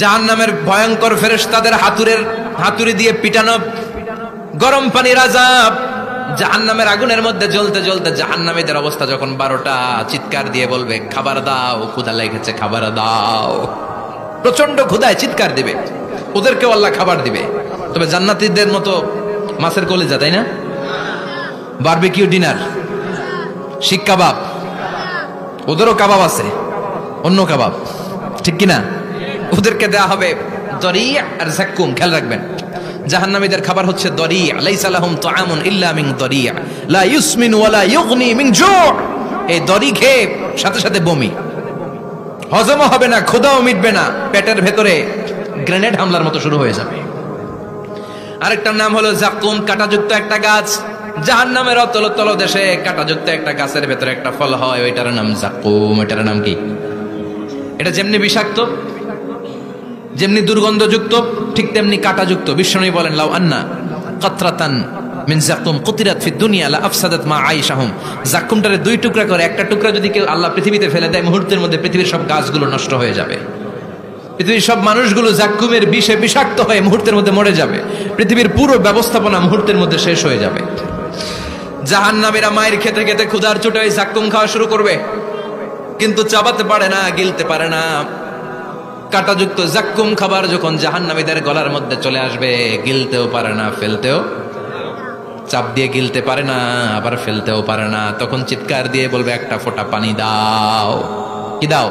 জাহান্নামের ভয়ঙ্কর ফেরেশতাদের হাতুড়ি দিয়ে পিটানো, গরম পানির আযাব, জাহান্নামের আগুনের মধ্যে জ্বলতে জ্বলতে জাহান্নামীদের অবস্থা যখন 12টা, চিৎকার দিয়ে বলবে খাবার দাও, ক্ষুধা লেগেছে, খাবার দাও। প্রচন্ড ক্ষুধায় চিৎকার দিবে, ওদেরকেও আল্লাহ খাবার দিবে। তবে জান্নাতীদের মতো মাছের কলিজা, তাই না? বারবিকিউ ডিনার, শিক কাবাব, ওদেরও কাবাব আছে, অন্য কাবাব, ঠিক কিনা? ওদেরকে দেয়া হবে দরি আর জাক্কুম। খেয়াল রাখবেন, জাহান্নামীদের খাবার হচ্ছে দরি। লাইসা লাহুম তুআমুন ইল্লা মিন দরি লা ইউসমিন ওয়া লা ইউগনি মিন জু'। এই দরি খেয়ে সাথে সাথে বমি, হজমও হবে না, ক্ষুধাও মিটবে না, পেটের ভেতরে গ্রেনেড হামলার মতো শুরু হয়ে যাবে। আরেকটার নাম হলো জাক্কুম, কাঁটাযুক্ত একটা গাছ। জাহান্নামের অতল তলদেশে কাঁটাযুক্ত একটা গাছের ভেতরে একটা ফল হয়, ওইটার নাম জাক্কুম। এটার নাম কি? এটা যেমনি বিষাক্ত, যেমনি দুর্গন্ধযুক্ত, ঠিক তেমনি কাঁটাযুক্ত। বিশ্বনবী বলেন লাউ আন্না কাতরাতান মিন জাক্কুম কুতিরাত ফিদ দুনিয়া লা আফসাদাত মা আইশাহুম। জাক্কুমটারে 2 টুকরা করে, একটা টুকরা যদি কেউ আল্লাহ পৃথিবীতে ফেলে দেয়, মুহূর্তের মধ্যে পৃথিবীর সব গাছগুলো নষ্ট হয়ে যাবে। পৃথিবীর সব মানুষগুলো জাক্কুমের বিষে বিষাক্ত হয়ে মুহূর্তের মধ্যে মরে যাবে। পৃথিবীর পুরো ব্যবস্থাপনা মুহূর্তের মধ্যে শেষ হয়ে যাবে। জাহান্নামীরা মায়ের খেতে খেতে ক্ষুধার চোটে ওই জাক্কুম খাওয়া শুরু করবে, কিন্তু চাবাতে পারে না, গিলতে পারে না। কাঁটাযুক্ত জাক্কুম খাবার যখন জাহান্নামীদের গলার মধ্যে চলে আসবে, গিলতেও পারে না, ফেলতেও, চাপ দিয়ে গিলতে পারে না, আবার ফেলতেও পারে না। তখন চিৎকার দিয়ে বলবে একটা ফোঁটা পানি দাও। কি দাও?